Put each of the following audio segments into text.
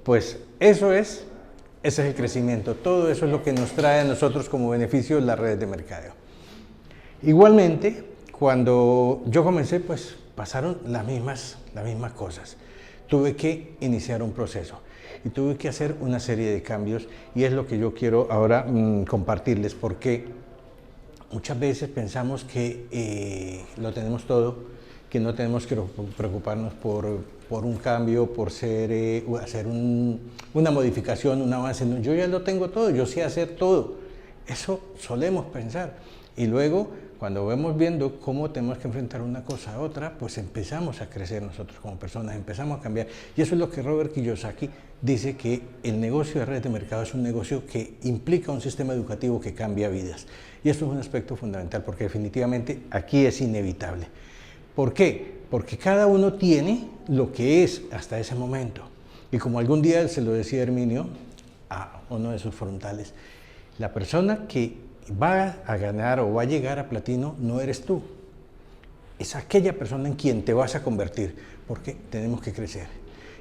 Pues ese es el crecimiento. Todo eso es lo que nos trae a nosotros como beneficio las redes de mercadeo. Igualmente, cuando yo comencé, pues pasaron las mismas cosas. Tuve que iniciar un proceso y tuve que hacer una serie de cambios, y es lo que yo quiero ahora compartirles, porque muchas veces pensamos que lo tenemos todo, que no tenemos que preocuparnos por un cambio, por hacer una modificación, un avance. No, yo ya lo tengo todo, yo sé hacer todo. Eso solemos pensar. Y luego, cuando vamos viendo cómo tenemos que enfrentar una cosa a otra, pues empezamos a crecer nosotros como personas, empezamos a cambiar. Y eso es lo que Robert Kiyosaki dice, que el negocio de redes de mercado es un negocio que implica un sistema educativo que cambia vidas. Y esto es un aspecto fundamental, porque definitivamente aquí es inevitable. ¿Por qué? Porque cada uno tiene lo que es hasta ese momento. Y como algún día se lo decía Herminio a uno de sus frontales, la persona que va a ganar o va a llegar a platino no eres tú, es aquella persona en quien te vas a convertir, porque tenemos que crecer.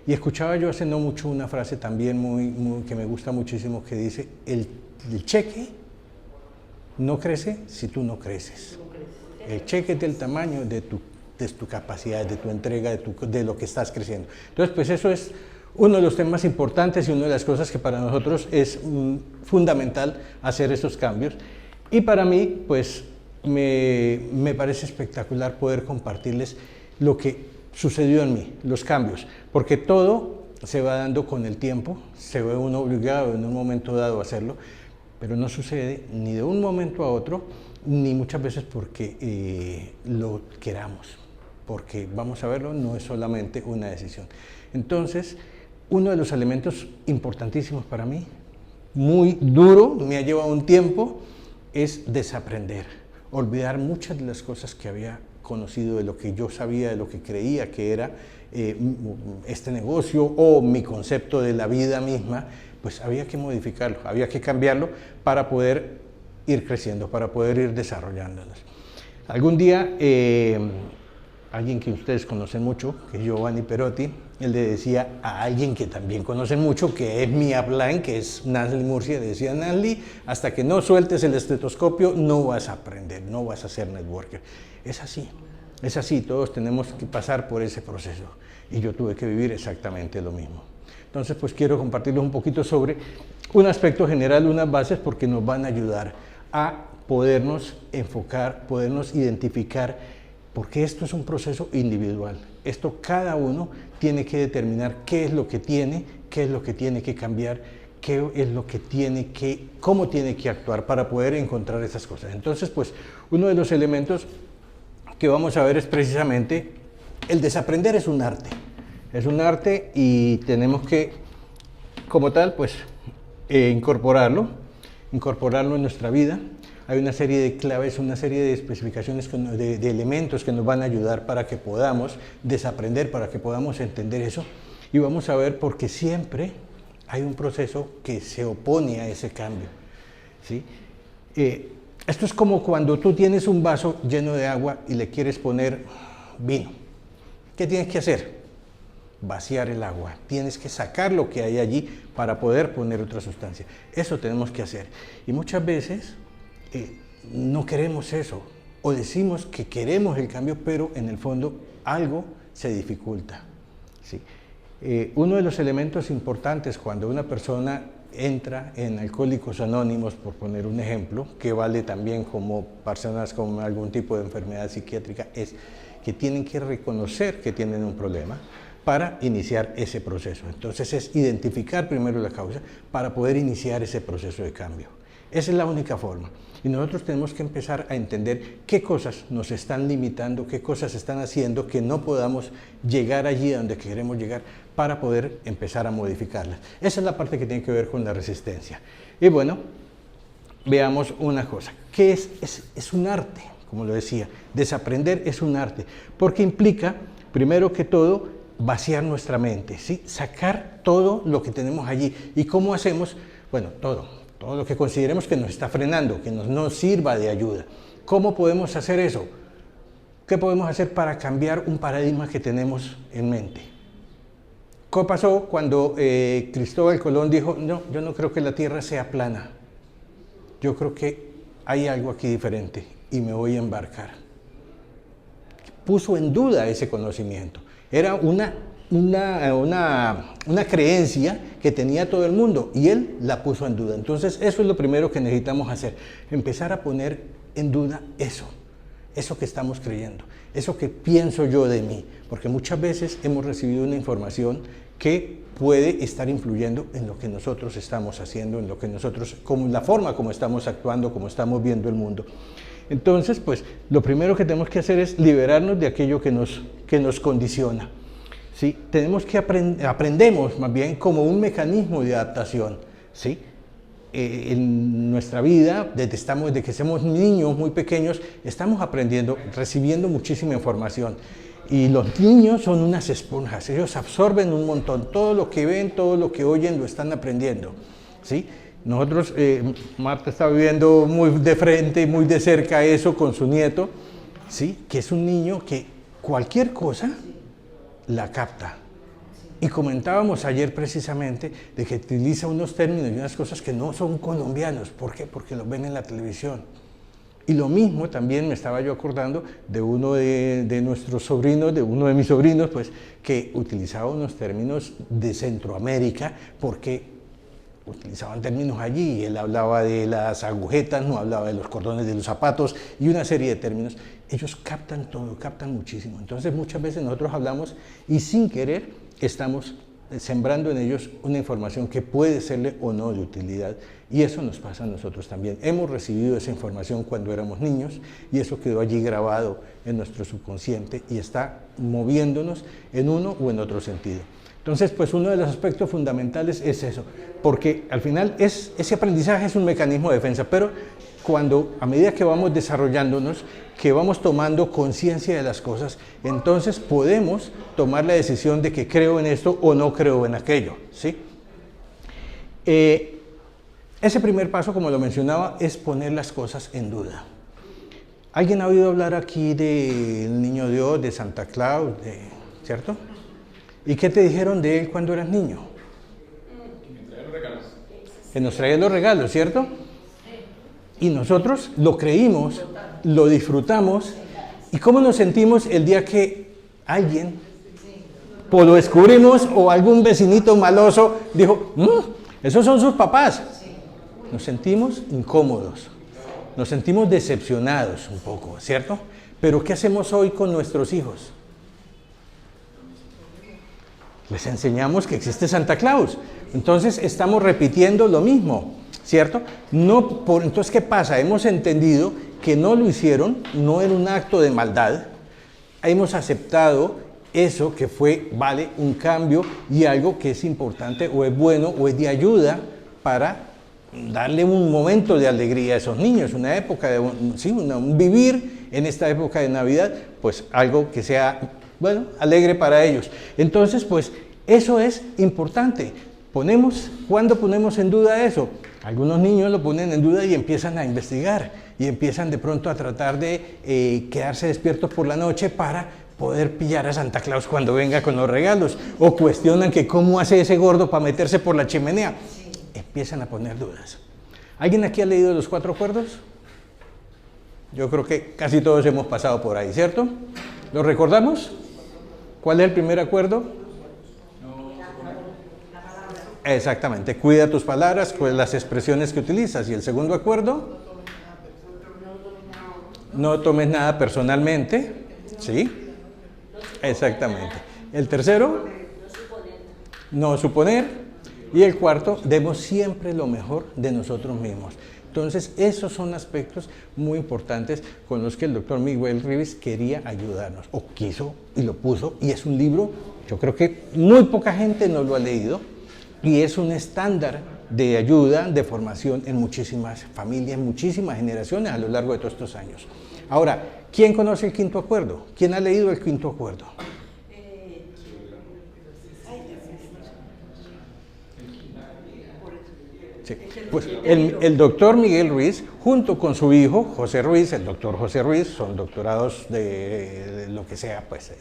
Y escuchaba yo hace no mucho una frase también que me gusta muchísimo, que dice: el cheque no crece si tú no creces. El cheque es del tamaño de tu capacidad, de tu entrega, de lo que estás creciendo. Entonces, pues eso es uno de los temas importantes y una de las cosas que para nosotros es fundamental hacer esos cambios. Y para mí, pues, me parece espectacular poder compartirles lo que sucedió en mí, los cambios, porque todo se va dando con el tiempo, se ve uno obligado en un momento dado a hacerlo, pero no sucede ni de un momento a otro, ni muchas veces porque lo queramos, porque vamos a verlo, no es solamente una decisión. Entonces, uno de los elementos importantísimos para mí, muy duro, me ha llevado un tiempo, es desaprender, olvidar muchas de las cosas que había conocido, de lo que yo sabía, de lo que creía que era este negocio o mi concepto de la vida misma. Pues había que modificarlo, había que cambiarlo para poder ir creciendo, para poder ir desarrollándonos. Algún día, alguien que ustedes conocen mucho, que es Giovanni Perotti, él le decía a alguien que también conocen mucho, que es mi upline, que es Nancy Murcia, le decía: Nancy, hasta que no sueltes el estetoscopio no vas a aprender, no vas a ser networker. Es así, todos tenemos que pasar por ese proceso, y yo tuve que vivir exactamente lo mismo. Entonces, pues quiero compartirles un poquito sobre un aspecto general, unas bases, porque nos van a ayudar a podernos enfocar, podernos identificar, porque esto es un proceso individual. Esto cada uno tiene que determinar qué es lo que tiene, qué es lo que tiene que cambiar, qué es lo que cómo tiene que actuar para poder encontrar esas cosas. Entonces, pues, uno de los elementos que vamos a ver es precisamente el desaprender. Es un arte. Es un arte, y tenemos que, como tal, pues, incorporarlo en nuestra vida. Hay una serie de claves, una serie de especificaciones, de elementos que nos van a ayudar para que podamos desaprender, para que podamos entender eso. Y vamos a ver por qué siempre hay un proceso que se opone a ese cambio, ¿sí? Esto es como cuando tú tienes un vaso lleno de agua y le quieres poner vino. ¿Qué tienes que hacer? Vaciar el agua. Tienes que sacar lo que hay allí para poder poner otra sustancia. Eso tenemos que hacer. Y muchas veces no queremos eso, o decimos que queremos el cambio, pero en el fondo algo se dificulta, ¿sí? Uno de los elementos importantes cuando una persona entra en Alcohólicos Anónimos, por poner un ejemplo, que vale también como personas con algún tipo de enfermedad psiquiátrica, es que tienen que reconocer que tienen un problema para iniciar ese proceso. Entonces es identificar primero la causa para poder iniciar ese proceso de cambio. Esa es la única forma. Y nosotros tenemos que empezar a entender qué cosas nos están limitando, qué cosas están haciendo que no podamos llegar allí a donde queremos llegar, para poder empezar a modificarlas. Esa es la parte que tiene que ver con la resistencia. Y bueno, veamos una cosa. ¿Qué es? Es un arte, como lo decía. Desaprender es un arte, porque implica, primero que todo, vaciar nuestra mente, ¿sí? Sacar todo lo que tenemos allí. ¿Y cómo hacemos? Bueno, todo lo que consideremos que nos está frenando, que nos sirva de ayuda. ¿Cómo podemos hacer eso? ¿Qué podemos hacer para cambiar un paradigma que tenemos en mente? ¿Qué pasó cuando Cristóbal Colón dijo, no, yo no creo que la Tierra sea plana, yo creo que hay algo aquí diferente y me voy a embarcar? Puso en duda ese conocimiento. Era una creencia que tenía todo el mundo y él la puso en duda. Entonces eso es lo primero que necesitamos hacer, empezar a poner en duda eso que estamos creyendo, eso que pienso yo de mí, porque muchas veces hemos recibido una información que puede estar influyendo en lo que nosotros estamos haciendo, en lo que nosotros, como la forma como estamos actuando, como estamos viendo el mundo. Entonces, pues, lo primero que tenemos que hacer es liberarnos de aquello que nos condiciona. ¿Sí? Tenemos que aprendemos más bien como un mecanismo de adaptación, ¿sí? En nuestra vida, desde que somos niños muy pequeños, estamos aprendiendo, recibiendo muchísima información. Y los niños son unas esponjas, ellos absorben un montón, todo lo que ven, todo lo que oyen, lo están aprendiendo, ¿sí? Nosotros, Marta está viviendo muy de frente, muy de cerca eso con su nieto, ¿sí? Que es un niño que cualquier cosa la capta. Y comentábamos ayer precisamente de que utiliza unos términos y unas cosas que no son colombianos. ¿Por qué? Porque los ven en la televisión. Y lo mismo también me estaba yo acordando de uno de nuestros sobrinos, de uno de mis sobrinos, pues, que utilizaba unos términos de Centroamérica porque utilizaban términos allí, y él hablaba de las agujetas, no hablaba de los cordones de los zapatos y una serie de términos. Ellos captan todo, captan muchísimo. Entonces muchas veces nosotros hablamos y sin querer estamos sembrando en ellos una información que puede serle o no de utilidad, y eso nos pasa a nosotros también. Hemos recibido esa información cuando éramos niños y eso quedó allí grabado en nuestro subconsciente y está moviéndonos en uno o en otro sentido. Entonces, pues uno de los aspectos fundamentales es eso, porque al final ese aprendizaje es un mecanismo de defensa, pero a medida que vamos desarrollándonos, que vamos tomando conciencia de las cosas, entonces podemos tomar la decisión de que creo en esto o no creo en aquello, ¿sí? Ese primer paso, como lo mencionaba, es poner las cosas en duda. ¿Alguien ha oído hablar aquí del Niño Dios, de Santa Claus, ¿cierto? ¿Y qué te dijeron de él cuando eras niño? Que me traía los regalos. Que nos traía los regalos, ¿cierto? Y nosotros lo creímos, lo disfrutamos. ¿Y cómo nos sentimos el día que alguien, pues lo descubrimos, o algún vecinito maloso dijo, esos son sus papás? Nos sentimos incómodos, nos sentimos decepcionados un poco, ¿cierto? Pero ¿qué hacemos hoy con nuestros hijos? Les enseñamos que existe Santa Claus. Entonces estamos repitiendo lo mismo, ¿cierto? Entonces, ¿qué pasa? Hemos entendido que no lo hicieron, no era un acto de maldad. Hemos aceptado eso que fue, vale, un cambio y algo que es importante o es bueno o es de ayuda para darle un momento de alegría a esos niños, una época de un vivir en esta época de Navidad, pues algo que sea, bueno, alegre para ellos. Entonces, pues eso es importante. ¿Cuándo ponemos en duda eso? Algunos niños lo ponen en duda y empiezan a investigar y empiezan de pronto a tratar de quedarse despiertos por la noche para poder pillar a Santa Claus cuando venga con los regalos, o cuestionan que cómo hace ese gordo para meterse por la chimenea. Empiezan a poner dudas. ¿Alguien aquí ha leído los 4 acuerdos? Yo creo que casi todos hemos pasado por ahí, ¿cierto? ¿Lo recordamos? ¿Cuál es el primer acuerdo? Exactamente, cuida tus palabras, pues las expresiones que utilizas. ¿Y el segundo acuerdo? No tomes nada personalmente, ¿sí? Exactamente. El tercero, no suponer. Y el cuarto, demos siempre lo mejor de nosotros mismos. Entonces, esos son aspectos muy importantes con los que el doctor Miguel Rives quería ayudarnos, o quiso y lo puso, y es un libro, yo creo que muy poca gente no lo ha leído, y es un estándar de ayuda, de formación en muchísimas familias, muchísimas generaciones a lo largo de todos estos años. Ahora, ¿quién conoce el 5º acuerdo? ¿Quién ha leído el 5º acuerdo? Sí. Pues el doctor Miguel Ruiz, junto con su hijo José Ruiz, el doctor José Ruiz, son doctorados de lo que sea, pues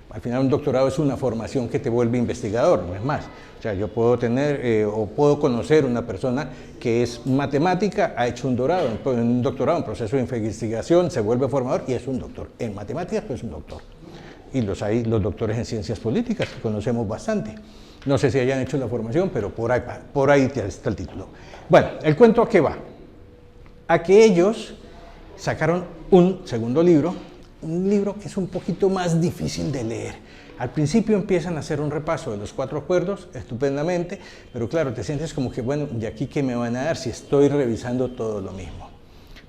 al final un doctorado es una formación que te vuelve investigador, no es más. O sea, yo puedo tener o puedo conocer una persona que es matemática, ha hecho un doctorado en proceso de investigación, se vuelve formador y es un doctor. En matemáticas, pues es un doctor. Y los hay los doctores en ciencias políticas, que conocemos bastante. No sé si hayan hecho la formación, pero por ahí está el título. Bueno, ¿el cuento a qué va? A que ellos sacaron un segundo libro, un libro que es un poquito más difícil de leer. Al principio empiezan a hacer un repaso de los 4 acuerdos, estupendamente, pero claro, te sientes como que, bueno, ¿de aquí qué me van a dar si estoy revisando todo lo mismo?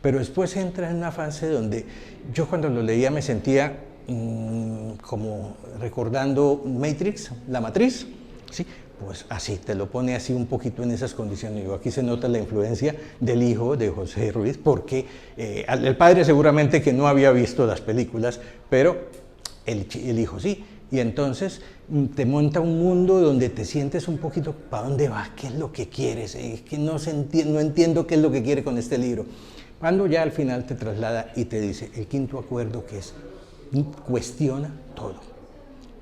Pero después entra en una fase donde yo cuando lo leía me sentía como recordando Matrix, la matriz, ¿sí? Pues así, te lo pone así un poquito en esas condiciones. Aquí se nota la influencia del hijo de José Ruiz, porque el padre seguramente que no había visto las películas, pero el hijo sí. Y entonces te monta un mundo donde te sientes un poquito, ¿para dónde vas? ¿Qué es lo que quieres? Que no entiendo qué es lo que quiere con este libro. Cuando ya al final te traslada y te dice el 5º acuerdo, que es cuestiona todo.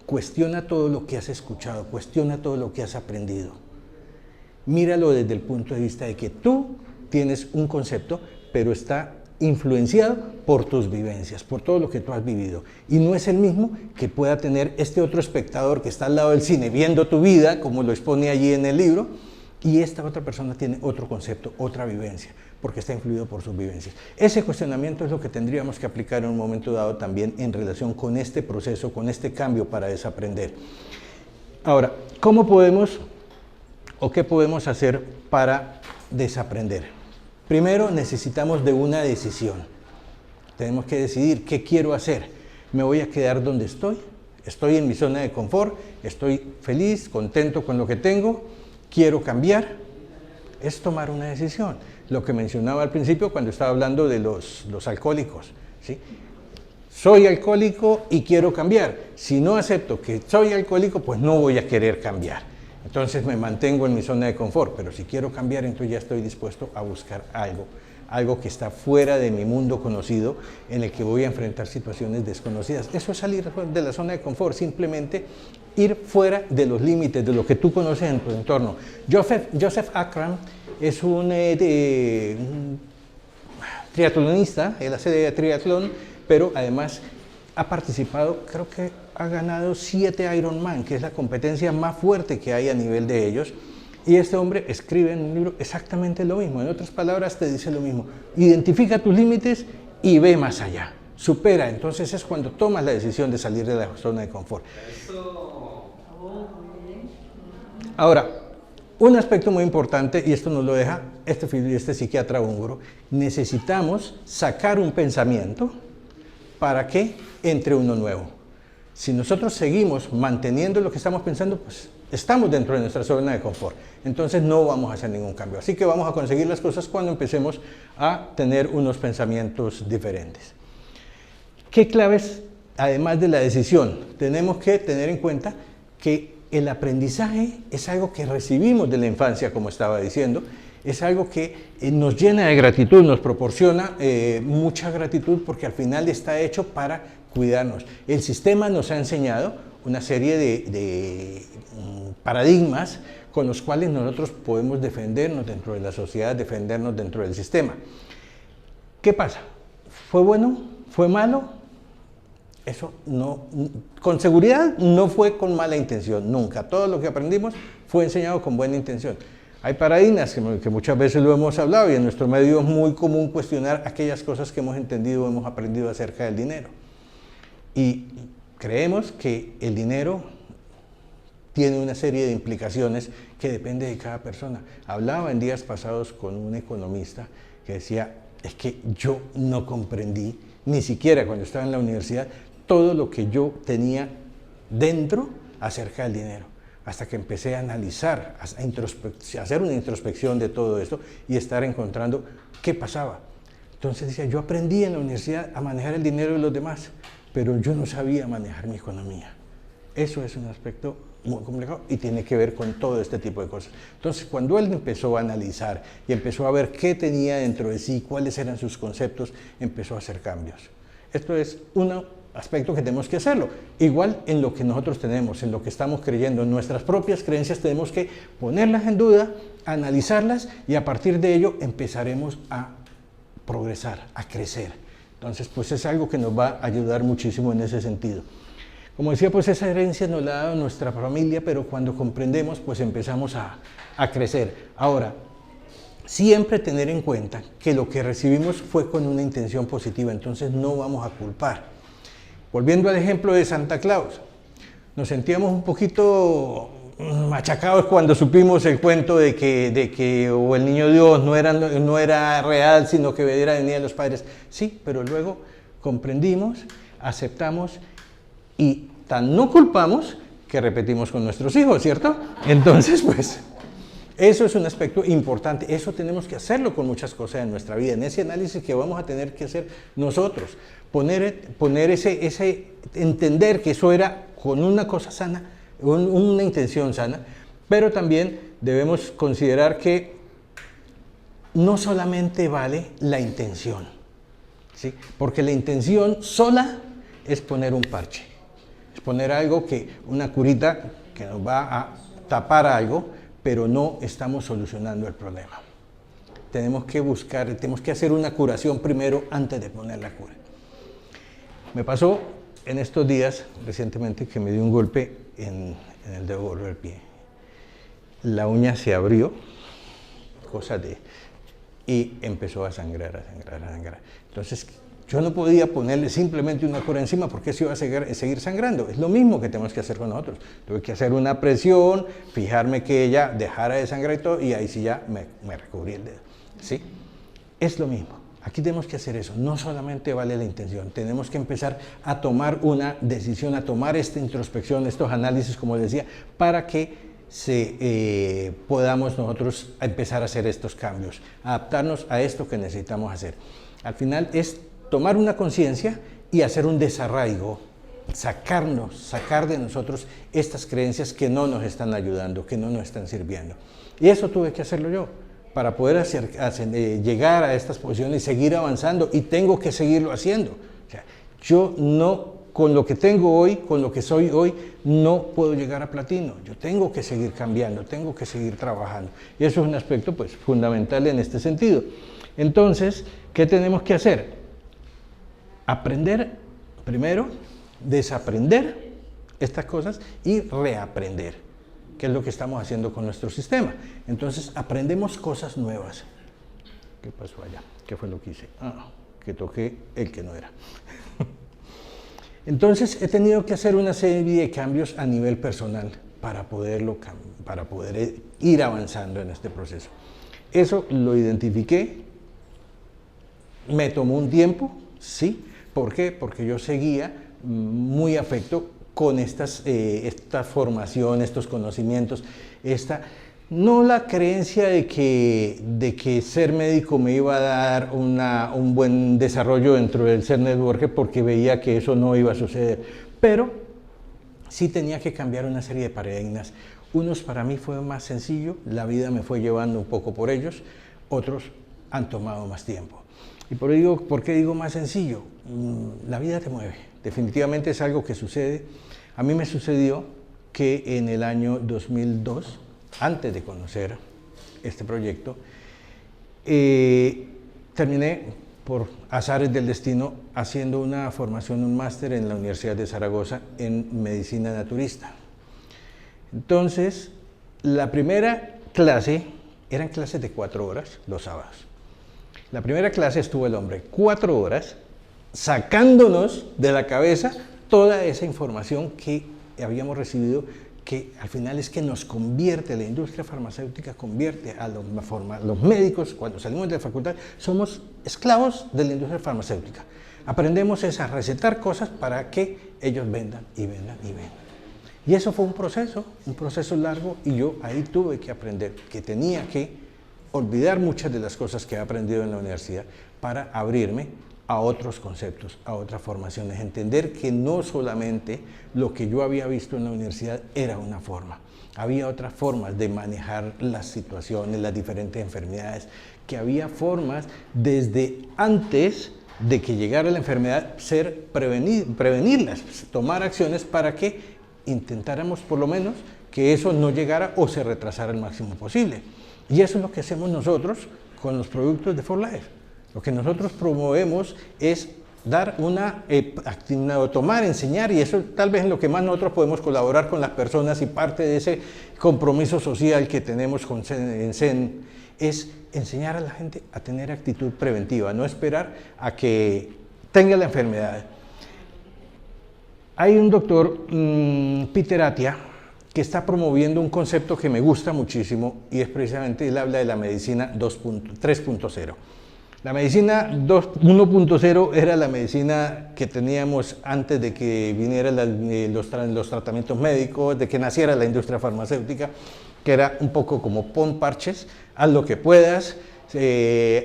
Cuestiona todo lo que has escuchado, cuestiona todo lo que has aprendido. Míralo desde el punto de vista de que tú tienes un concepto, pero está influenciado por tus vivencias, por todo lo que tú has vivido. Y no es el mismo que pueda tener este otro espectador que está al lado del cine viendo tu vida, como lo expone allí en el libro, y esta otra persona tiene otro concepto, otra vivencia, porque está influido por sus vivencias. Ese cuestionamiento es lo que tendríamos que aplicar en un momento dado también en relación con este proceso, con este cambio para desaprender. Ahora, ¿cómo podemos o qué podemos hacer para desaprender? Primero, necesitamos de una decisión. Tenemos que decidir qué quiero hacer. ¿Me voy a quedar donde estoy? ¿Estoy en mi zona de confort? ¿Estoy feliz, contento con lo que tengo? ¿Quiero cambiar? Es tomar una decisión. Lo que mencionaba al principio cuando estaba hablando de los alcohólicos, ¿sí? Soy alcohólico y quiero cambiar. Si no acepto que soy alcohólico, pues no voy a querer cambiar. Entonces me mantengo en mi zona de confort, pero si quiero cambiar, entonces ya estoy dispuesto a buscar algo que está fuera de mi mundo conocido, en el que voy a enfrentar situaciones desconocidas. Eso es salir de la zona de confort, simplemente ir fuera de los límites, de lo que tú conoces en tu entorno. Joseph Akram es un triatlonista, él hace de triatlón, pero además ha participado, creo que ha ganado 7 Ironman, que es la competencia más fuerte que hay a nivel de ellos. Y este hombre escribe en un libro exactamente lo mismo. En otras palabras, te dice lo mismo. Identifica tus límites y ve más allá. Supera. Entonces es cuando tomas la decisión de salir de la zona de confort. Ahora, un aspecto muy importante, y esto nos lo deja este psiquiatra húngaro, necesitamos sacar un pensamiento para que entre uno nuevo. Si nosotros seguimos manteniendo lo que estamos pensando, pues estamos dentro de nuestra zona de confort. Entonces no vamos a hacer ningún cambio. Así que vamos a conseguir las cosas cuando empecemos a tener unos pensamientos diferentes. ¿Qué claves, además de la decisión? Tenemos que tener en cuenta que el aprendizaje es algo que recibimos de la infancia, como estaba diciendo. Es algo que nos llena de gratitud, nos proporciona mucha gratitud, porque al final está hecho para cuidarnos. El sistema nos ha enseñado una serie de paradigmas con los cuales nosotros podemos defendernos dentro de la sociedad, defendernos dentro del sistema. ¿Qué pasa? ¿Fue bueno? ¿Fue malo? Eso no, con seguridad no fue con mala intención, nunca. Todo lo que aprendimos fue enseñado con buena intención. Hay paradigmas que muchas veces lo hemos hablado, y en nuestro medio es muy común cuestionar aquellas cosas que hemos entendido o hemos aprendido acerca del dinero. Y creemos que el dinero tiene una serie de implicaciones que depende de cada persona. Hablaba en días pasados con un economista que decía, es que yo no comprendí, ni siquiera cuando estaba en la universidad, todo lo que yo tenía dentro acerca del dinero, hasta que empecé a analizar, a hacer una introspección de todo esto y estar encontrando qué pasaba. Entonces decía, yo aprendí en la universidad a manejar el dinero de los demás, pero yo no sabía manejar mi economía. Eso es un aspecto muy complicado y tiene que ver con todo este tipo de cosas. Entonces, cuando él empezó a analizar y empezó a ver qué tenía dentro de sí, cuáles eran sus conceptos, empezó a hacer cambios. Esto es un aspecto que tenemos que hacerlo. Igual en lo que nosotros tenemos, en lo que estamos creyendo, en nuestras propias creencias, tenemos que ponerlas en duda, analizarlas y a partir de ello empezaremos a progresar, a crecer. Entonces, pues es algo que nos va a ayudar muchísimo en ese sentido. Como decía, pues esa herencia nos la ha dado nuestra familia, pero cuando comprendemos, pues empezamos a crecer. Ahora, siempre tener en cuenta que lo que recibimos fue con una intención positiva, entonces no vamos a culpar. Volviendo al ejemplo de Santa Claus, nos sentíamos un poquito machacados cuando supimos el cuento de que o el niño Dios no era real, sino que venía de los padres. Sí, pero luego comprendimos, aceptamos y tan no culpamos que repetimos con nuestros hijos, ¿cierto? Entonces, pues, eso es un aspecto importante. Eso tenemos que hacerlo con muchas cosas en nuestra vida. En ese análisis que vamos a tener que hacer nosotros, poner ese entender que eso era con una cosa sana, una intención sana, pero también debemos considerar que no solamente vale la intención, ¿sí? Porque la intención sola es poner un parche, es poner algo una curita que nos va a tapar algo, pero no estamos solucionando el problema. Tenemos que hacer una curación primero antes de poner la cura. Me pasó en estos días, recientemente, que me dio un golpe en el dedo gordo del pie. La uña se abrió, y empezó a sangrar. Entonces, yo no podía ponerle simplemente una cura encima porque eso iba a seguir sangrando. Es lo mismo que tenemos que hacer con nosotros. Tuve que hacer una presión, fijarme que ella dejara de sangrar y todo, y ahí sí ya me recubrí el dedo. ¿Sí? Es lo mismo. Aquí tenemos que hacer eso. No solamente vale la intención. Tenemos que empezar a tomar una decisión, a tomar esta introspección, estos análisis, como decía, para que podamos nosotros empezar a hacer estos cambios, adaptarnos a esto que necesitamos hacer. Al final es tomar una conciencia y hacer un desarraigo, sacar de nosotros estas creencias que no nos están ayudando, que no nos están sirviendo. Y eso tuve que hacerlo yo, para poder llegar a estas posiciones y seguir avanzando, y tengo que seguirlo haciendo. O sea, yo no, con lo que tengo hoy, con lo que soy hoy, no puedo llegar a platino. Yo tengo que seguir cambiando, tengo que seguir trabajando. Y eso es un aspecto pues, fundamental en este sentido. Entonces, ¿qué tenemos que hacer? Aprender primero, desaprender estas cosas y reaprender, que es lo que estamos haciendo con nuestro sistema. Entonces, aprendemos cosas nuevas. ¿Qué pasó allá? ¿Qué fue lo que hice? Que toqué el que no era. Entonces, he tenido que hacer una serie de cambios a nivel personal para poder ir avanzando en este proceso. Eso lo identifiqué, me tomó un tiempo, sí. ¿Por qué? Porque yo seguía muy afecto con esta formación, estos conocimientos, no la creencia de que ser médico me iba a dar un buen desarrollo dentro del ser networker, porque veía que eso no iba a suceder, pero sí tenía que cambiar una serie de paradigmas. Unos para mí fue más sencillo, la vida me fue llevando un poco por ellos, otros han tomado más tiempo. ¿Y por qué digo más sencillo? La vida te mueve, definitivamente es algo que sucede. A mí me sucedió que en el año 2002, antes de conocer este proyecto, terminé por azares del destino haciendo una formación, un máster en la Universidad de Zaragoza en medicina naturista. Entonces, la primera clase, eran clases de 4 horas los sábados. La primera clase estuvo el hombre 4 horas sacándonos de la cabeza toda esa información que habíamos recibido, que al final es que nos convierte, la industria farmacéutica convierte a los médicos, cuando salimos de la facultad, somos esclavos de la industria farmacéutica. Aprendemos a recetar cosas para que ellos vendan y vendan y vendan. Y eso fue un proceso largo, y yo ahí tuve que aprender que tenía que olvidar muchas de las cosas que he aprendido en la universidad para abrirme a otros conceptos, a otras formaciones, entender que no solamente lo que yo había visto en la universidad era una forma, había otras formas de manejar las situaciones, las diferentes enfermedades, que había formas desde antes de que llegara la enfermedad prevenirlas, tomar acciones para que intentáramos por lo menos que eso no llegara o se retrasara el máximo posible. Y eso es lo que hacemos nosotros con los productos de 4Life. Lo que nosotros promovemos es dar tomar, enseñar, y eso tal vez en lo que más nosotros podemos colaborar con las personas, y parte de ese compromiso social que tenemos en CEN es enseñar a la gente a tener actitud preventiva, no esperar a que tenga la enfermedad. Hay un doctor, Peter Attia, que está promoviendo un concepto que me gusta muchísimo, y es precisamente, él habla de la medicina 3.0. La medicina 1.0 era la medicina que teníamos antes de que vinieran los tratamientos médicos, de que naciera la industria farmacéutica, que era un poco como pon parches, haz lo que puedas.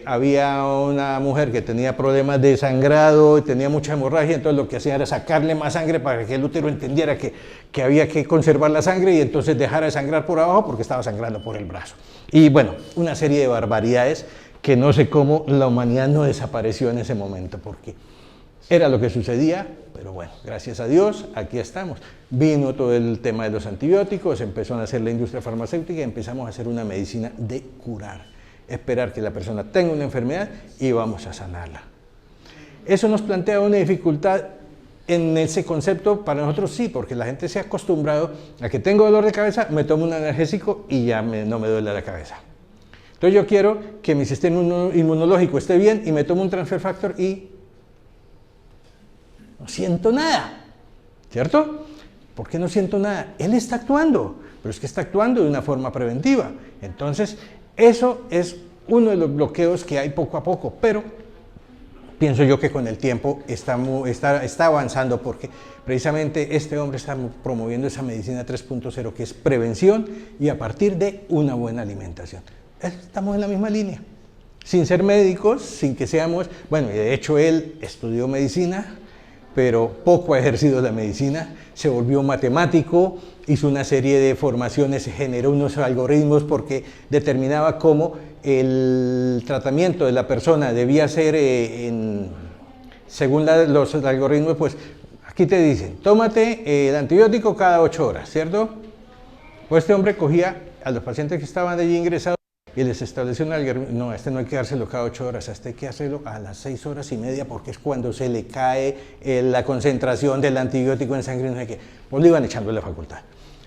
Había una mujer que tenía problemas de sangrado y tenía mucha hemorragia, entonces lo que hacía era sacarle más sangre para que el útero entendiera que había que conservar la sangre y entonces dejara de sangrar por abajo porque estaba sangrando por el brazo. Y bueno, una serie de barbaridades que no sé cómo la humanidad no desapareció en ese momento, porque era lo que sucedía, pero bueno, gracias a Dios, aquí estamos. Vino todo el tema de los antibióticos, empezó a nacer la industria farmacéutica y empezamos a hacer una medicina de curar, esperar que la persona tenga una enfermedad y vamos a sanarla. Eso nos plantea una dificultad en ese concepto para nosotros, sí, porque la gente se ha acostumbrado a que tengo dolor de cabeza, me tomo un analgésico y ya no me duele la cabeza. Entonces yo quiero que mi sistema inmunológico esté bien y me tomo un transfer factor y no siento nada, ¿cierto? ¿Por qué no siento nada? Él está actuando, pero es que está actuando de una forma preventiva. Entonces, eso es uno de los bloqueos que hay poco a poco, pero pienso yo que con el tiempo está avanzando, porque precisamente este hombre está promoviendo esa medicina 3.0, que es prevención y a partir de una buena alimentación. Estamos en la misma línea, sin ser médicos, sin que seamos, bueno, de hecho él estudió medicina, pero poco ha ejercido la medicina, se volvió matemático, hizo una serie de formaciones, generó unos algoritmos porque determinaba cómo el tratamiento de la persona debía ser, según los algoritmos, pues aquí te dicen, tómate el antibiótico cada 8 horas, ¿cierto? Pues este hombre cogía a los pacientes que estaban allí ingresados y les estableció un algoritmo, no, no hay que dárselo cada 8 horas, hay que hacerlo a las 6 horas y media porque es cuando se le cae la concentración del antibiótico en sangre, no sé qué. Pues le iban echando la facultad.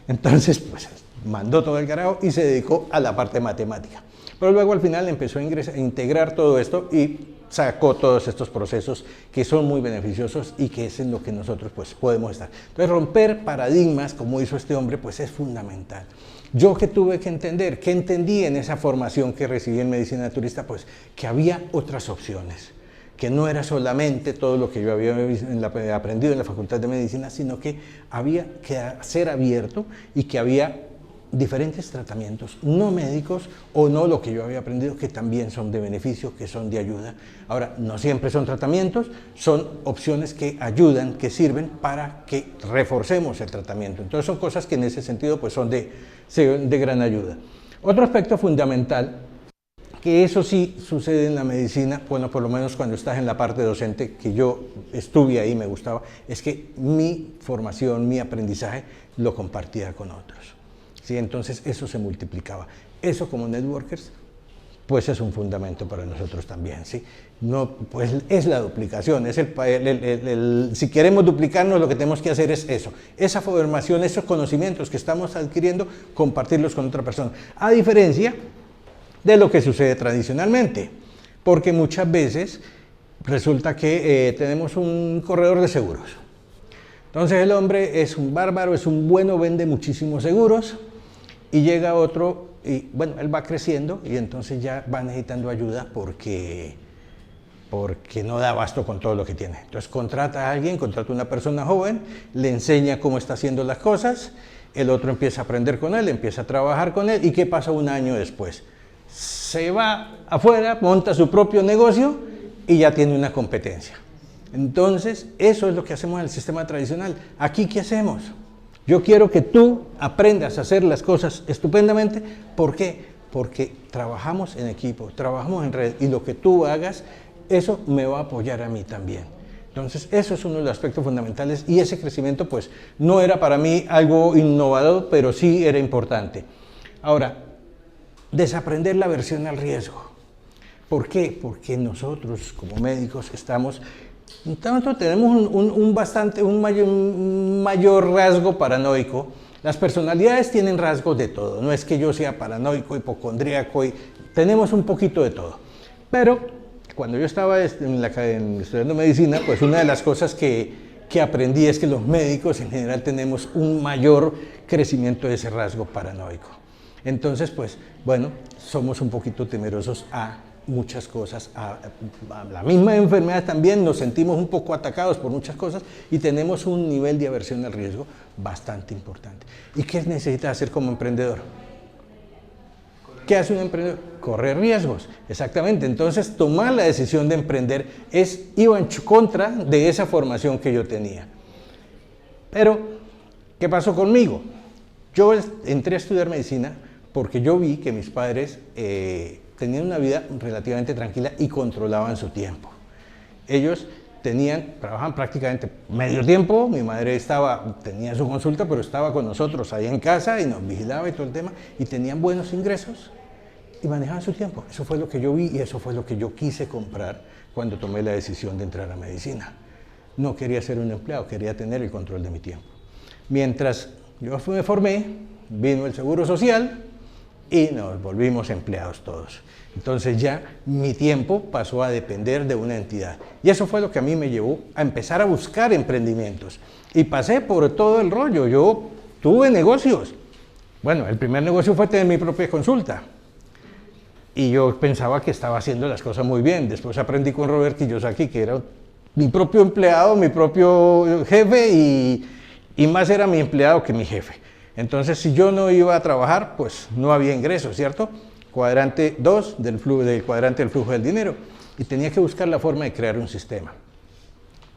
Entonces, pues mandó todo el carajo y se dedicó a la parte matemática. Pero luego al final empezó a integrar todo esto y sacó todos estos procesos que son muy beneficiosos y que es en lo que nosotros pues podemos estar. Entonces romper paradigmas, como hizo este hombre, pues es fundamental. Yo que tuve que entender, que entendí en esa formación que recibí en medicina naturista, pues que había otras opciones, que no era solamente todo lo que yo había aprendido en la Facultad de Medicina, sino que había que ser abierto y que había diferentes tratamientos no médicos o no lo que yo había aprendido, que también son de beneficio, que son de ayuda. Ahora, no siempre son tratamientos, son opciones que ayudan, que sirven para que reforcemos el tratamiento. Entonces son cosas que en ese sentido pues son de gran ayuda. Otro aspecto fundamental, que eso sí sucede en la medicina, bueno, por lo menos cuando estás en la parte docente, que yo estuve ahí, me gustaba, es que mi formación, mi aprendizaje, lo compartía con otros. ¿Sí? Entonces eso se multiplicaba. Eso como networkers, pues es un fundamento para nosotros también. ¿Sí? No, pues es la duplicación, es si queremos duplicarnos lo que tenemos que hacer es eso, esa formación, esos conocimientos que estamos adquiriendo, compartirlos con otra persona. A diferencia de lo que sucede tradicionalmente, porque muchas veces resulta que tenemos un corredor de seguros. Entonces el hombre es un bárbaro, es un bueno, vende muchísimos seguros, y llega otro, y bueno, él va creciendo, y entonces ya va necesitando ayuda porque no da abasto con todo lo que tiene. Entonces contrata a alguien, contrata a una persona joven, le enseña cómo está haciendo las cosas, el otro empieza a aprender con él, empieza a trabajar con él, ¿y qué pasa un año después? Se va afuera, monta su propio negocio y ya tiene una competencia. Entonces, eso es lo que hacemos en el sistema tradicional. Aquí, ¿qué hacemos? Yo quiero que tú aprendas a hacer las cosas estupendamente. ¿Por qué? Porque trabajamos en equipo, trabajamos en red, y lo que tú hagas, eso me va a apoyar a mí también. Entonces, eso es uno de los aspectos fundamentales, y ese crecimiento, pues, no era para mí algo innovador, pero sí era importante. Ahora, desaprender la aversión al riesgo. ¿Por qué? Porque nosotros, como médicos, tenemos un mayor rasgo paranoico. Las personalidades tienen rasgos de todo. No es que yo sea paranoico, hipocondríaco, tenemos un poquito de todo. Pero cuando yo estaba estudiando medicina, pues una de las cosas que aprendí es que los médicos en general tenemos un mayor crecimiento de ese rasgo paranoico. Entonces, pues, bueno, somos un poquito temerosos a muchas cosas, a la misma enfermedad también, nos sentimos un poco atacados por muchas cosas y tenemos un nivel de aversión al riesgo bastante importante. ¿Y qué necesitas hacer como emprendedor? ¿Qué hace un emprendedor? Correr riesgos, exactamente. Entonces, tomar la decisión de emprender iba en contra de esa formación que yo tenía. Pero, ¿qué pasó conmigo? Yo entré a estudiar medicina porque yo vi que mis padres tenían una vida relativamente tranquila y controlaban su tiempo. Ellos trabajaban prácticamente medio tiempo. Mi madre tenía su consulta, pero estaba con nosotros ahí en casa y nos vigilaba y todo el tema, y tenían buenos ingresos y manejaban su tiempo. Eso fue lo que yo vi y eso fue lo que yo quise comprar cuando tomé la decisión de entrar a medicina. No quería ser un empleado, quería tener el control de mi tiempo. Mientras yo me formé, vino el Seguro Social y nos volvimos empleados todos. Entonces ya mi tiempo pasó a depender de una entidad. Y eso fue lo que a mí me llevó a empezar a buscar emprendimientos. Y pasé por todo el rollo. Yo tuve negocios. Bueno, el primer negocio fue tener mi propia consulta. Y yo pensaba que estaba haciendo las cosas muy bien. Después aprendí con Robert Kiyosaki, que era mi propio empleado, mi propio jefe, y más era mi empleado que mi jefe. Entonces, si yo no iba a trabajar, pues no había ingresos, ¿cierto? Cuadrante 2 del cuadrante del flujo del dinero. Y tenía que buscar la forma de crear un sistema.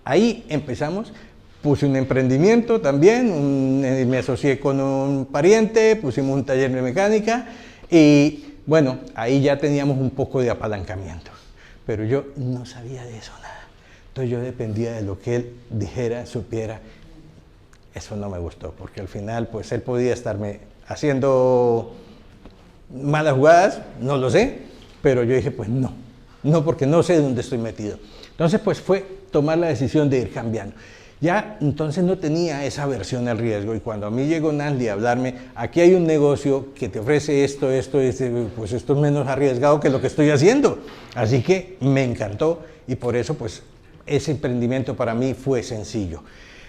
Ahí empezamos, puse un emprendimiento también, me asocié con un pariente, pusimos un taller de mecánica y bueno, ahí ya teníamos un poco de apalancamiento. Pero yo no sabía de eso nada. Entonces yo dependía de lo que él dijera, supiera. Eso no me gustó, porque al final pues él podía estarme haciendo malas jugadas, no lo sé, pero yo dije pues no, porque no sé dónde estoy metido. Entonces pues fue tomar la decisión de ir cambiando. Ya entonces no tenía esa aversión al riesgo, y cuando a mí llegó Nasli a hablarme, aquí hay un negocio que te ofrece esto, pues esto es menos arriesgado que lo que estoy haciendo. Así que me encantó, y por eso pues ese emprendimiento para mí fue sencillo.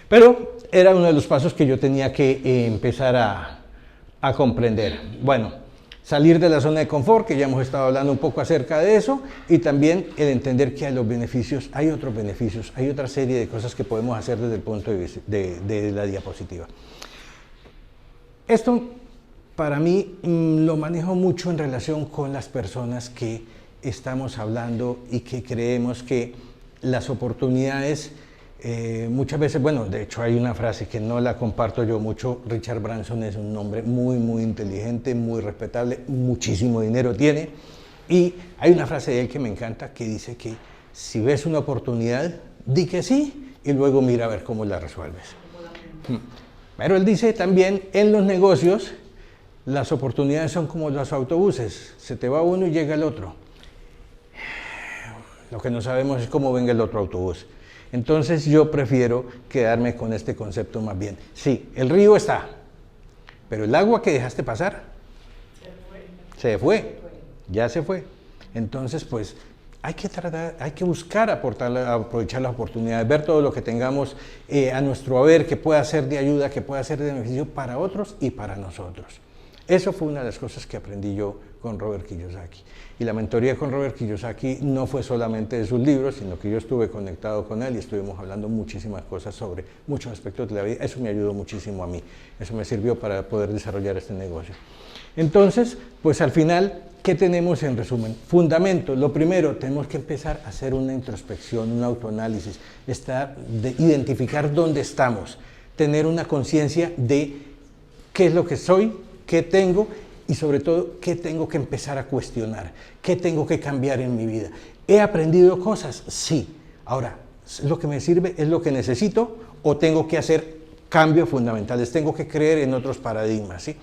Pero era uno de los pasos que yo tenía que empezar a comprender. Bueno, salir de la zona de confort, que ya hemos estado hablando un poco acerca de eso, y también el entender que hay los beneficios, hay otros beneficios, hay otra serie de cosas que podemos hacer desde el punto de vista de la diapositiva. Esto para mí lo manejo mucho en relación con las personas que estamos hablando y que creemos que las oportunidades muchas veces, bueno, de hecho hay una frase que no la comparto yo mucho. Richard Branson es un hombre muy inteligente, muy respetable, muchísimo dinero tiene, y hay una frase de él que me encanta que dice que si ves una oportunidad, di que sí y luego mira a ver cómo la resuelves. Pero él dice también, en los negocios las oportunidades son como los autobuses, se te va uno y llega el otro. Lo que no sabemos es cómo venga el otro autobús. Entonces yo prefiero quedarme con este concepto más bien. Sí, el río está, pero el agua que dejaste pasar se fue, ya se fue. Entonces pues hay que buscar aprovechar las oportunidades, ver todo lo que tengamos a nuestro haber, que pueda ser de ayuda, que pueda ser de beneficio para otros y para nosotros. Eso fue una de las cosas que aprendí yo con Robert Kiyosaki. Y la mentoría con Robert Kiyosaki no fue solamente de sus libros, sino que yo estuve conectado con él y estuvimos hablando muchísimas cosas sobre muchos aspectos de la vida. Eso me ayudó muchísimo a mí. Eso me sirvió para poder desarrollar este negocio. Entonces, pues al final ¿qué tenemos en resumen? Fundamento, lo primero, tenemos que empezar a hacer una introspección, un autoanálisis, identificar dónde estamos, tener una conciencia de qué es lo que soy, qué tengo y sobre todo qué tengo que empezar a cuestionar, qué tengo que cambiar en mi vida. ¿He aprendido cosas? Sí. Ahora, ¿es lo que me sirve? ¿Es lo que necesito? ¿O tengo que hacer cambios fundamentales? Tengo que creer en otros paradigmas, ¿sí?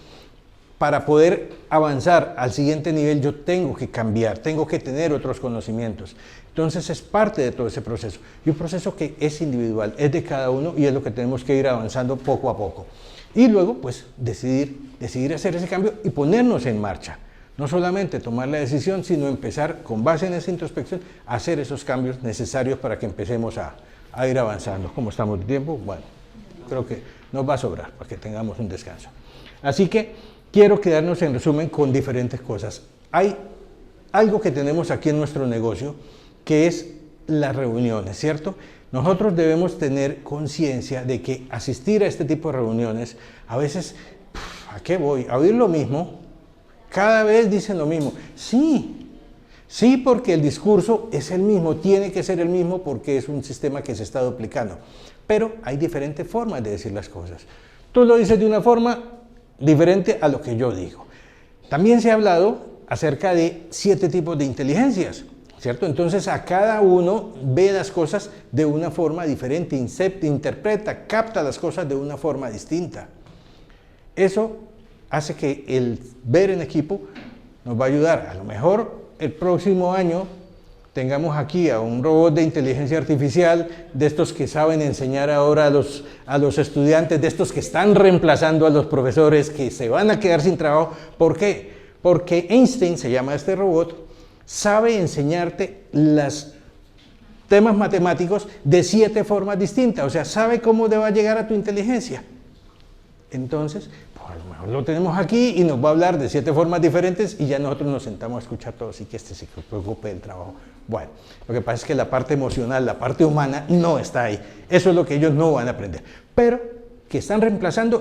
Para poder avanzar al siguiente nivel yo tengo que cambiar, tengo que tener otros conocimientos. Entonces es parte de todo ese proceso. Y un proceso que es individual, es de cada uno y es lo que tenemos que ir avanzando poco a poco. Y luego, pues, decidir hacer ese cambio y ponernos en marcha. No solamente tomar la decisión, sino empezar, con base en esa introspección, a hacer esos cambios necesarios para que empecemos a ir avanzando. ¿Cómo estamos de tiempo? Bueno, creo que nos va a sobrar para que tengamos un descanso. Así que quiero quedarnos en resumen con diferentes cosas. Hay algo que tenemos aquí en nuestro negocio que es las reuniones, ¿cierto? Nosotros debemos tener conciencia de que asistir a este tipo de reuniones, a veces, ¿a qué voy? ¿A oír lo mismo? Cada vez dicen lo mismo. Sí, porque el discurso es el mismo, tiene que ser el mismo porque es un sistema que se está duplicando. Pero hay diferentes formas de decir las cosas. Tú lo dices de una forma diferente a lo que yo digo. También se ha hablado acerca de 7 tipos de inteligencias, ¿cierto? Entonces a cada uno ve las cosas de una forma diferente, interpreta, capta las cosas de una forma distinta. Eso hace que el ver en equipo nos va a ayudar. A lo mejor el próximo año tengamos aquí a un robot de inteligencia artificial, de estos que saben enseñar ahora a los estudiantes, de estos que están reemplazando a los profesores, que se van a quedar sin trabajo. ¿Por qué? Porque Einstein, se llama este robot, sabe enseñarte los temas matemáticos de 7 formas distintas, o sea, sabe cómo va a llegar a tu inteligencia. Entonces, pues, a lo mejor lo tenemos aquí y nos va a hablar de 7 formas diferentes y ya nosotros nos sentamos a escuchar todos y que se preocupe del trabajo. Bueno, lo que pasa es que la parte emocional, la parte humana no está ahí. Eso es lo que ellos no van a aprender. Pero que están reemplazando.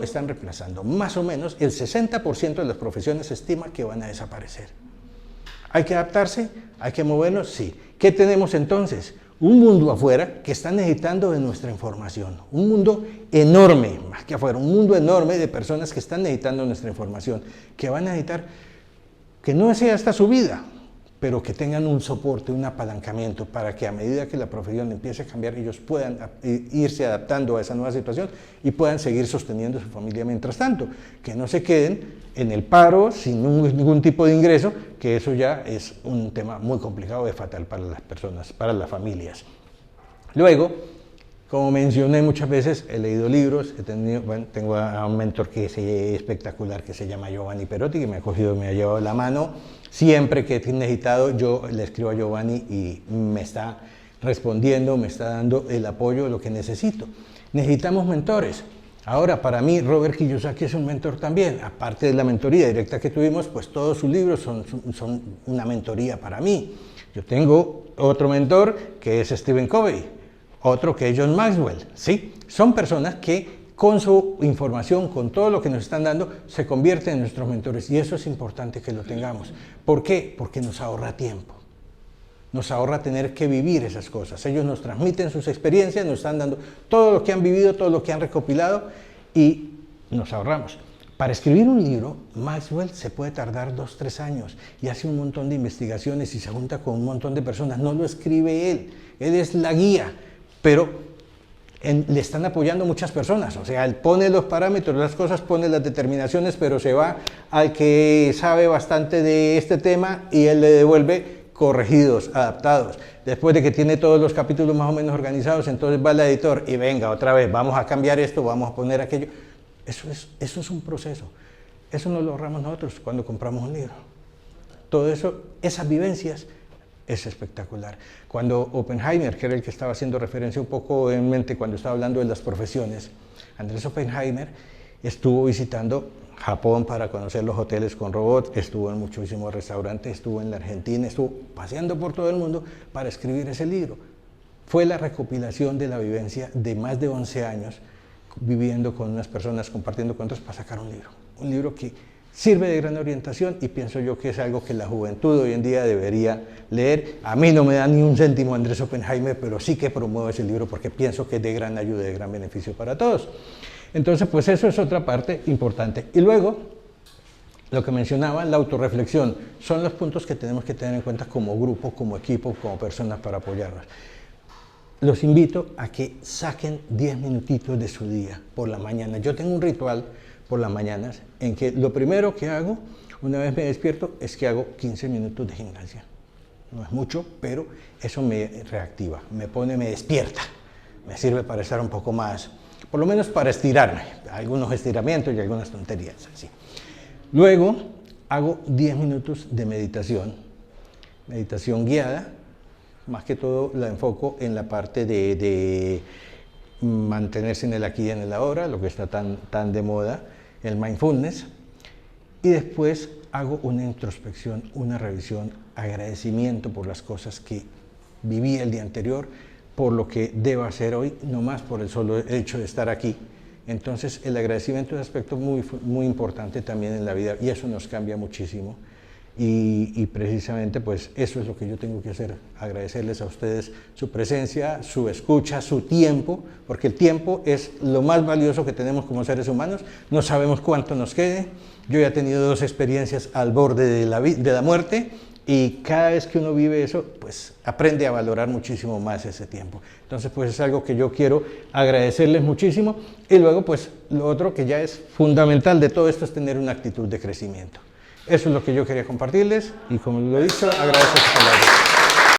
Más o menos el 60% de las profesiones se estima que van a desaparecer. ¿Hay que adaptarse? ¿Hay que movernos? Sí. ¿Qué tenemos entonces? Un mundo afuera que está necesitando de nuestra información. Un mundo enorme, más que afuera, un mundo enorme de personas que están necesitando nuestra información, que van a necesitar que no sea esta su vida, pero que tengan un soporte, un apalancamiento para que a medida que la profesión empiece a cambiar, ellos puedan irse adaptando a esa nueva situación y puedan seguir sosteniendo su familia mientras tanto, que no se queden en el paro sin ningún tipo de ingreso, que eso ya es un tema muy complicado y fatal para las personas, para las familias. Luego, como mencioné muchas veces, he leído libros, tengo a un mentor que es espectacular, que se llama Giovanni Perotti, que me ha cogido y me ha llevado la mano. Siempre que he necesitado, yo le escribo a Giovanni y me está respondiendo, me está dando el apoyo, lo que necesito. Necesitamos mentores. Ahora, para mí, Robert Kiyosaki es un mentor también. Aparte de la mentoría directa que tuvimos, pues todos sus libros son una mentoría para mí. Yo tengo otro mentor que es Stephen Covey, otro que es John Maxwell, ¿sí? Son personas que con su información, con todo lo que nos están dando, se convierten en nuestros mentores y eso es importante que lo tengamos. ¿Por qué? Porque nos ahorra tiempo, nos ahorra tener que vivir esas cosas. Ellos nos transmiten sus experiencias, nos están dando todo lo que han vivido, todo lo que han recopilado y nos ahorramos. Para escribir un libro, Maxwell se puede tardar 2-3 años y hace un montón de investigaciones y se junta con un montón de personas. No lo escribe él es la guía, pero le están apoyando muchas personas, o sea, él pone los parámetros, las cosas, pone las determinaciones, pero se va al que sabe bastante de este tema y él le devuelve corregidos, adaptados. Después de que tiene todos los capítulos más o menos organizados, entonces va al editor y venga, otra vez, vamos a cambiar esto, vamos a poner aquello. Eso es un proceso. Eso no lo ahorramos nosotros cuando compramos un libro. Todo eso, esas vivencias, es espectacular. Cuando Oppenheimer, que era el que estaba haciendo referencia un poco en mente cuando estaba hablando de las profesiones, Andrés Oppenheimer estuvo visitando Japón para conocer los hoteles con robots, estuvo en muchísimos restaurantes, estuvo en la Argentina, estuvo paseando por todo el mundo para escribir ese libro. Fue la recopilación de la vivencia de más de 11 años viviendo con unas personas, compartiendo con otros para sacar un libro. Un libro que sirve de gran orientación y pienso yo que es algo que la juventud hoy en día debería leer. A mí no me da ni un céntimo Andrés Oppenheimer, pero sí que promuevo ese libro porque pienso que es de gran ayuda y de gran beneficio para todos. Entonces, pues eso es otra parte importante. Y luego, lo que mencionaba, la autorreflexión, son los puntos que tenemos que tener en cuenta como grupo, como equipo, como personas para apoyarnos. Los invito a que saquen 10 minutitos de su día por la mañana. Yo tengo un ritual por las mañanas en que lo primero que hago, una vez me despierto, es que hago 15 minutos de gimnasia. No es mucho, pero eso me reactiva, me despierta, me sirve para estar un poco más, por lo menos para estirarme, algunos estiramientos y algunas tonterías así. Luego hago 10 minutos de meditación guiada, más que todo la enfoco en la parte de mantenerse en el aquí y en el ahora, lo que está tan de moda, el mindfulness, y después hago una introspección, una revisión, agradecimiento por las cosas que viví el día anterior, por lo que debo hacer hoy, no más por el solo hecho de estar aquí. Entonces el agradecimiento es un aspecto muy importante también en la vida y eso nos cambia muchísimo. Y precisamente pues eso es lo que yo tengo que hacer, agradecerles a ustedes su presencia, su escucha, su tiempo, porque el tiempo es lo más valioso que tenemos como seres humanos, no sabemos cuánto nos quede. Yo ya he tenido 2 experiencias al borde de la muerte y cada vez que uno vive eso, pues aprende a valorar muchísimo más ese tiempo. Entonces pues es algo que yo quiero agradecerles muchísimo y luego pues lo otro que ya es fundamental de todo esto es tener una actitud de crecimiento. Eso es lo que yo quería compartirles y como lo he dicho, agradezco sus palabras.